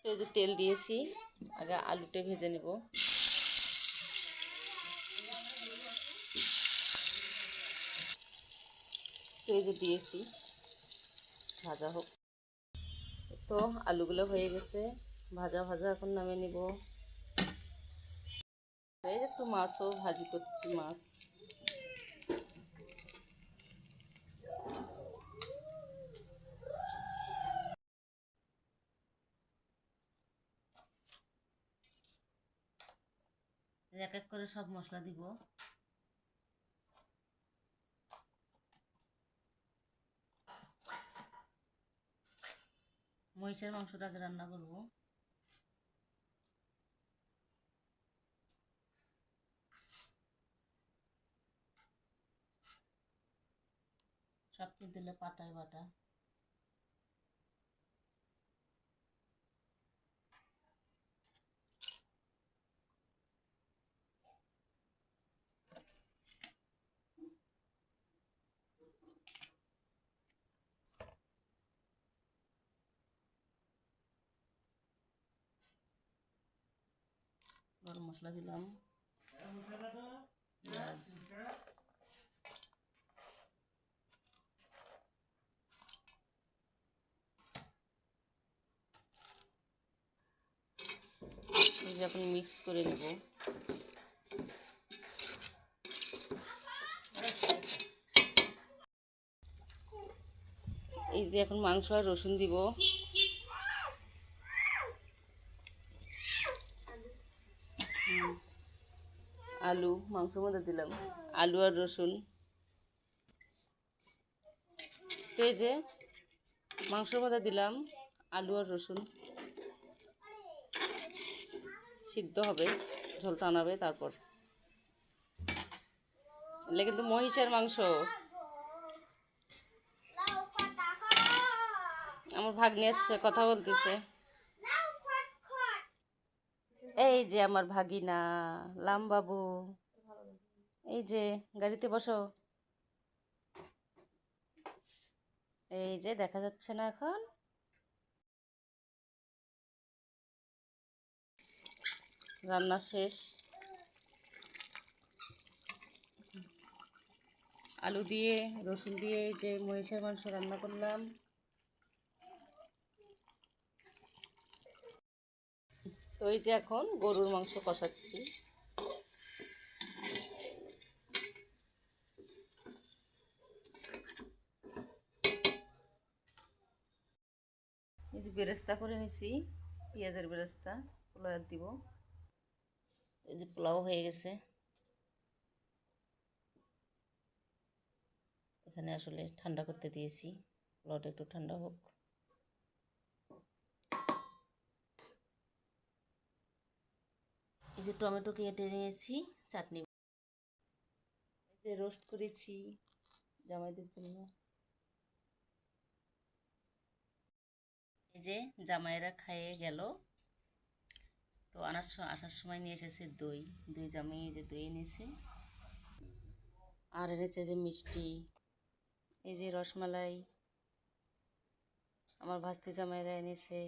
এই যে তেল দিয়েছি, আগে আলুটা ভেজে নেব। এই যে দিয়েছি, ভাজা হোক। তো আলুগুলো হয়ে গেছে, ভাজা ভাজা এখন নামিয়ে নিব। এই যে একটু মাছও ভাজি করছি, মাছ। এক এক করে সব মশলা দিব। মহিষের মাংসটাকে রান্না করব। সব কিছু দিলে পাটায় বাটা। গরম মশলা দিলাম, পেঁয়াজ, এই যে এখন মিক্স করে নেব। এই যে এখন মাংস আর রসুন দিব। আলু মাংসের মধ্যে দিলাম, আলু আর রসুন। তো এই যে মাংসের মধ্যে দিলাম আলু আর রসুন, সিদ্ধ হবে, ঝোল টানাবে। তারপর এগুলো কিন্তু মহিষের মাংস। আমার ভাগ্নি হচ্ছে কথা বলতেছে। এই যে আমার ভাগিনা লাম বাবু, এই যে গাড়িতে বসো। এই যে দেখা যাচ্ছে না এখন। রান্না শেষ, আলু দিয়ে রসুন দিয়ে এই যে মহিষের মাংস রান্না করলাম। তো এই যে এখন গরুর মাংস কষাচ্ছি। এই যে বেরেস্তা করে নিছি, পেঁয়াজের বেরেস্তা, পোলাও দিব। এই যে পোলাও হয়ে গেছে। এখানে আসলে ঠান্ডা করতে দিয়েছি, পোলাওটা একটু ঠান্ডা হোক। এই যে টমেটো কেটে নিয়েছি, চাটনি। এই যে রোস্ট করেছি জামাইদের জন্য। এই যে জামাইরা খাইয়ে গেল। তো আসার সময় নিয়ে এসেছে দই, দুই জামাই এই যে দই এনেছে। আর এনেছে যে মিষ্টি, এই যে রসমালাই আমার ভাস্তি জামাইরা এনেছে।